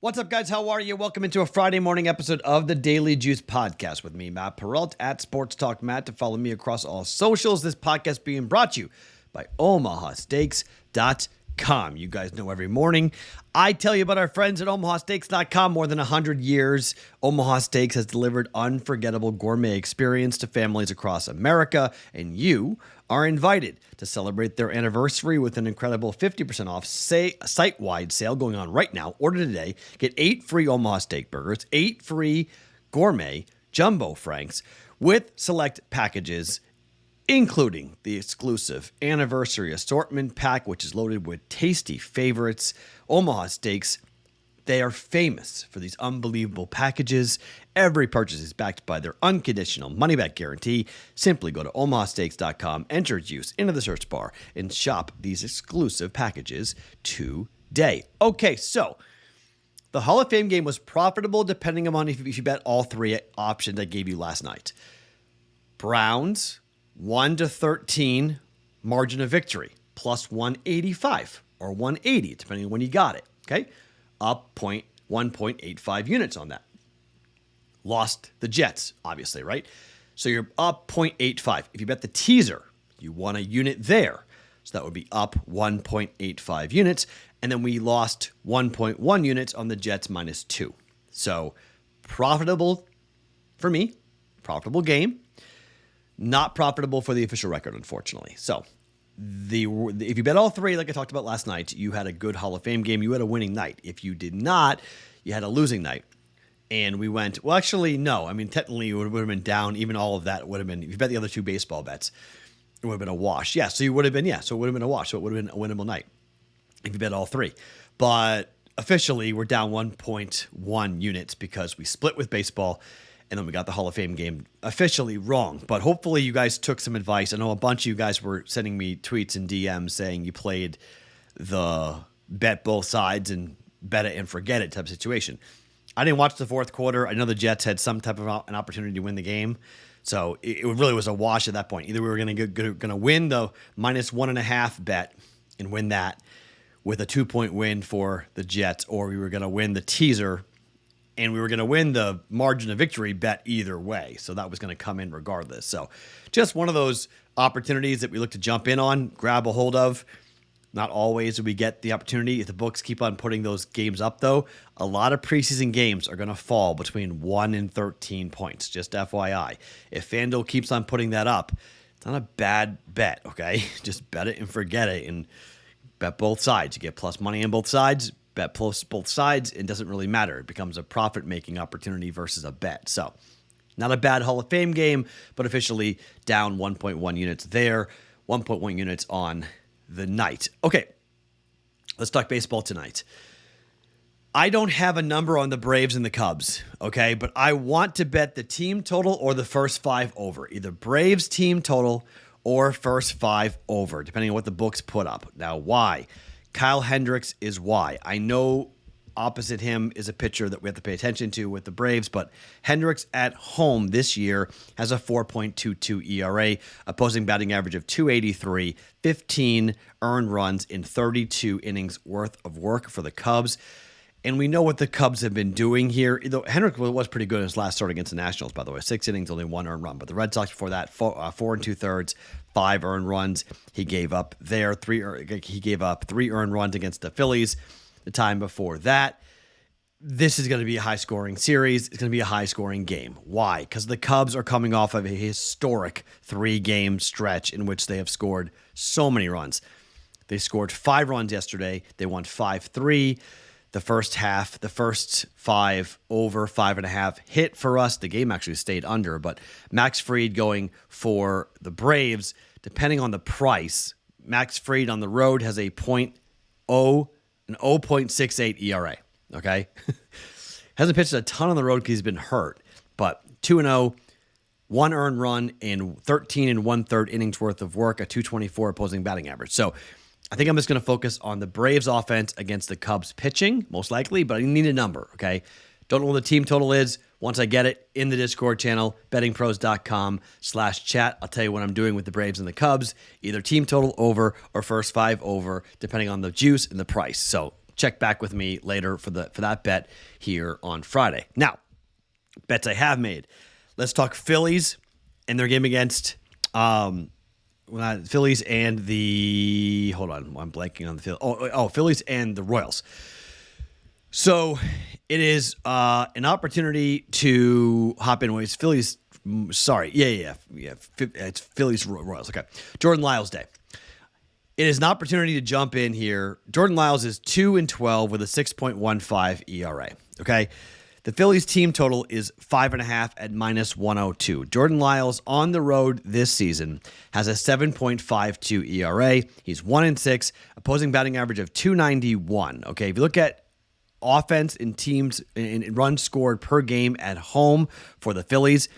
What's up, guys? How are you? Welcome into a Friday morning episode of the Daily Juice Podcast with me, Matt Perrault, at Sports Talk Matt, to follow me across all socials. This podcast being brought to you by OmahaSteaks.com. You guys know every morning I tell you about our friends at OmahaSteaks.com. More than 100 years, Omaha Steaks has delivered unforgettable gourmet experience to families across America, and you are invited to celebrate their anniversary with an incredible 50% off site-wide sale going on right now. Order today. Get 8 free Omaha Steak Burgers, 8 free gourmet Jumbo Franks with select packages, including the exclusive anniversary assortment pack, which is loaded with tasty favorites. Omaha Steaks, they are famous for these unbelievable packages. Every purchase is backed by their unconditional money-back guarantee. Simply go to omahasteaks.com, enter juice into the search bar, and shop these exclusive packages today. Okay, so the Hall of Fame game was profitable depending on if you bet all three options I gave you last night. Browns, 1-13 margin of victory, plus 185 or 180, depending on when you got it. Okay, up 1.85 units on that. Lost the Jets, obviously, right? So you're up 0.85. If you bet the teaser, you won a unit there. So that would be up 1.85 units. And then we lost 1.1 units on the Jets minus 2. So profitable for me, profitable game. Not profitable for the official record, unfortunately. So if you bet all three, like I talked about last night, you had a good Hall of Fame game. You had a winning night. If you did not, you had a losing night. And we went, well, actually, no. I mean, technically, it would have been down. Even all of that would have been, if you bet the other two baseball bets, it would have been a wash. Yeah, so you would have been, so it would have been a wash. So it would have been a winnable night if you bet all three. But officially, we're down 1.1 units because we split with baseball. And then we got the Hall of Fame game officially wrong. But hopefully you guys took some advice. I know a bunch of you guys were sending me tweets and DMs saying you played the bet both sides and bet it and forget it type of situation. I didn't watch the fourth quarter. I know the Jets had some type of an opportunity to win the game. So it really was a wash at that point. Either we were going to win the minus 1.5 bet and win that with a 2-point win for the Jets, or we were going to win the teaser and we were going to win the margin of victory bet either way. So that was going to come in regardless. So just one of those opportunities that we look to jump in on, grab a hold of. Not always do we get the opportunity. If the books keep on putting those games up, though, a lot of preseason games are going to fall between 1 and 13 points. Just FYI. If FanDuel keeps on putting that up, it's not a bad bet, okay? Just bet it and forget it and bet both sides. You get plus money on both sides. Bet plus both sides, it doesn't really matter. It becomes a profit-making opportunity versus a bet. So, not a bad Hall of Fame game, but officially down 1.1 units there, 1.1 units on the night. Okay, let's talk baseball tonight. I don't have a number on the Braves and the Cubs, okay? But I want to bet the team total or the first 5 over. Either Braves team total or first 5 over, depending on what the books put up. Now, why? Kyle Hendricks is why. I know opposite him is a pitcher that we have to pay attention to with the Braves, but Hendricks at home this year has a 4.22 ERA, opposing batting average of 283, 15 earned runs in 32 innings worth of work for the Cubs. And we know what the Cubs have been doing here. Though Hendricks was pretty good in his last start against the Nationals, by the way. 6 innings, only 1 earned run. But the Red Sox before that, 4 2/3, 5 earned runs. He gave up there. He gave up 3 earned runs against the Phillies the time before that. This is going to be a high-scoring series. It's going to be a high-scoring game. Why? Because the Cubs are coming off of a historic 3-game stretch in which they have scored so many runs. They scored 5 runs yesterday. They won 5-3. The first half, the first 5 over 5.5 hit for us. The game actually stayed under, but Max Fried going for the Braves, depending on the price, Max Fried on the road has a 0.68 ERA, okay? Hasn't pitched a ton on the road because he's been hurt, but 2-0, 1 earned run in 13 1/3 innings worth of work, a 224 opposing batting average. So I think I'm just going to focus on the Braves offense against the Cubs pitching, most likely, but I need a number, okay? Don't know what the team total is. Once I get it in the Discord channel, bettingpros.com/chat, I'll tell you what I'm doing with the Braves and the Cubs, either team total over or first 5 over, depending on the juice and the price. So check back with me later for that bet here on Friday. Now, bets I have made. Let's talk Phillies and their game against Phillies and the – hold on, I'm blanking on the Phillies. Phillies and the Royals. So it is an opportunity to hop in. It's Phillies – sorry. Yeah. It's Phillies Royals. Okay. Jordan Lyles Day. It is an opportunity to jump in here. Jordan Lyles is 2-12 with a 6.15 ERA. Okay. The Phillies team total is 5.5 at -102. Jordan Lyles on the road this season has a 7.52 ERA. He's 1-6, opposing batting average of 291. Okay. If you look at offense in teams in runs scored per game at home for the Phillies,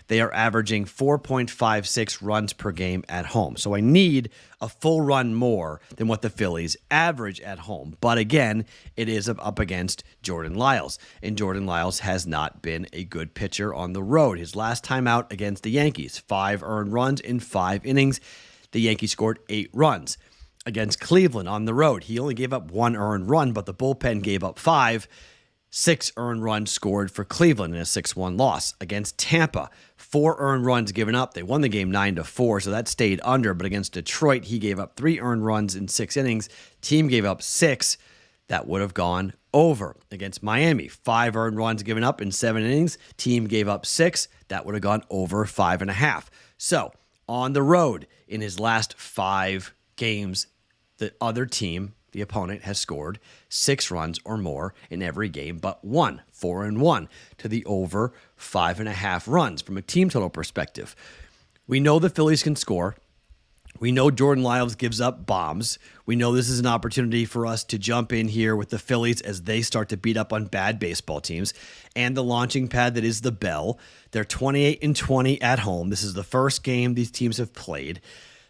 they are averaging 4.56 runs per game at home. So I need a full run more than what the Phillies average at home. But again, it is up against Jordan Lyles. And Jordan Lyles has not been a good pitcher on the road. His last time out against the Yankees, 5 earned runs in 5 innings. The Yankees scored 8 runs. Against Cleveland on the road, he only gave up 1 earned run, but the bullpen gave up 5. 6 earned runs scored for Cleveland in a 6-1 loss. Against Tampa, 4 earned runs given up. They won the game 9-4, so that stayed under. But against Detroit, he gave up 3 earned runs in 6 innings. Team gave up 6. That would have gone over. Against Miami, 5 earned runs given up in 7 innings. Team gave up 6. That would have gone over 5.5. So on the road, in his last 5 games, the other team, the opponent, has scored 6 runs or more in every game but 1, 4-1 to the over 5.5 runs from a team total perspective. We know the Phillies can score. We know Jordan Lyles gives up bombs. We know this is an opportunity for us to jump in here with the Phillies as they start to beat up on bad baseball teams and the launching pad that is the Bell. They're 28-20 at home. This is the first game these teams have played.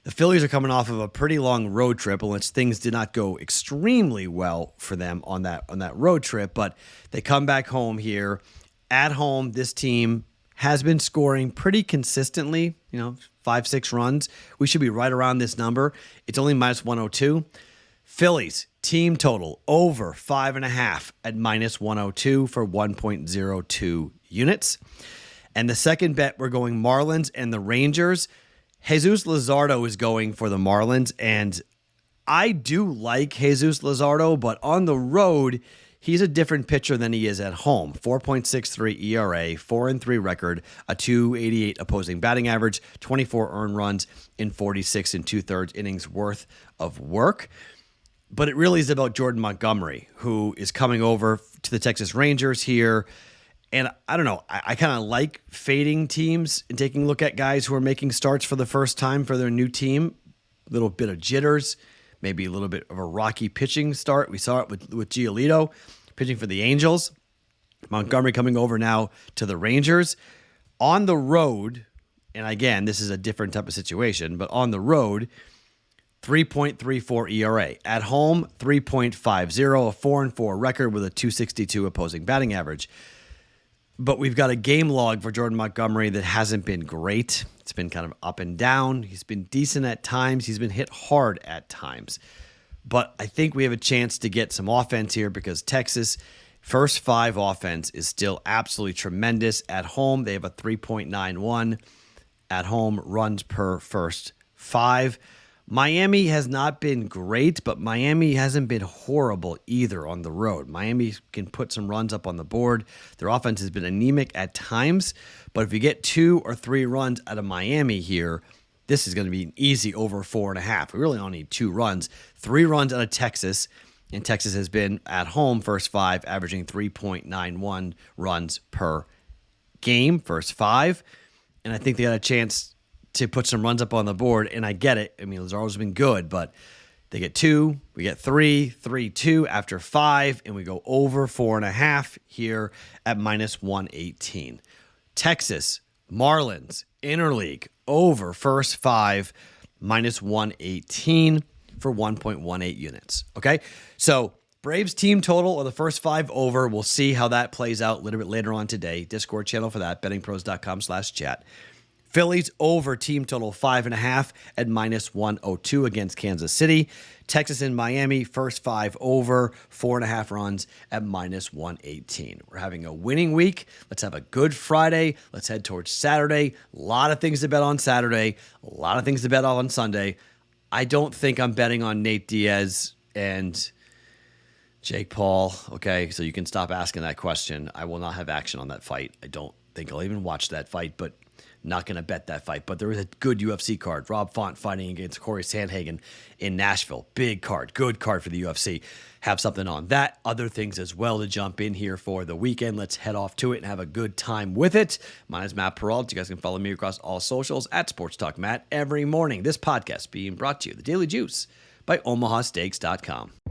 The Phillies are coming off of a pretty long road trip, unless things did not go extremely well for them on that road trip. But they come back home here. At home, this team has been scoring pretty consistently, 5-6 runs. We should be right around this number. It's only -102. Phillies, team total, over 5.5 at -102 for 1.02 units. And the second bet, we're going Marlins and the Rangers. Jesus Luzardo is going for the Marlins, and I do like Jesus Luzardo, but on the road, he's a different pitcher than he is at home. 4.63 ERA, 4-3 record, a 288 opposing batting average, 24 earned runs in 46 2/3 innings worth of work. But it really is about Jordan Montgomery, who is coming over to the Texas Rangers here. And I don't know, I kind of like fading teams and taking a look at guys who are making starts for the first time for their new team. A little bit of jitters, maybe a little bit of a rocky pitching start. We saw it with Giolito pitching for the Angels. Montgomery coming over now to the Rangers. On the road, and again, this is a different type of situation, but on the road, 3.34 ERA. At home, 3.50, a 4-4 record with a 262 opposing batting average. But we've got a game log for Jordan Montgomery that hasn't been great. It's been kind of up and down. He's been decent at times. He's been hit hard at times. But I think we have a chance to get some offense here because Texas, first 5 offense is still absolutely tremendous. At home, they have a 3.91 at home runs per first 5. Miami has not been great, but Miami hasn't been horrible either on the road. Miami can put some runs up on the board. Their offense has been anemic at times, but if you get 2 or 3 runs out of Miami here, this is going to be an easy over 4.5. We really only need 2 runs. 3 runs out of Texas, and Texas has been at home first 5, averaging 3.91 runs per game, first 5. And I think they got a chance to put some runs up on the board, and I get it. I mean, Lazaro's been good, but they get 2, we get 3, 3-2 after 5, and we go over 4.5 here at -118. Texas, Marlins, Interleague, over first 5, -118 for 1.18 units. Okay, so Braves team total or the first 5 over. We'll see how that plays out a little bit later on today. Discord channel for that, bettingpros.com/chat. Phillies over team total 5.5 at -102 against Kansas City. Texas and Miami, first 5 over, 4.5 runs at -118. We're having a winning week. Let's have a good Friday. Let's head towards Saturday. A lot of things to bet on Saturday. A lot of things to bet on Sunday. I don't think I'm betting on Nate Diaz and Jake Paul. Okay, so you can stop asking that question. I will not have action on that fight. I don't think I'll even watch that fight, but not going to bet that fight. But there is a good UFC card. Rob Font fighting against Corey Sandhagen in Nashville. Big card. Good card for the UFC. Have something on that. Other things as well to jump in here for the weekend. Let's head off to it and have a good time with it. My name is Matt Perrault. You guys can follow me across all socials at Sports Talk Matt every morning. This podcast being brought to you, The Daily Juice, by OmahaSteaks.com.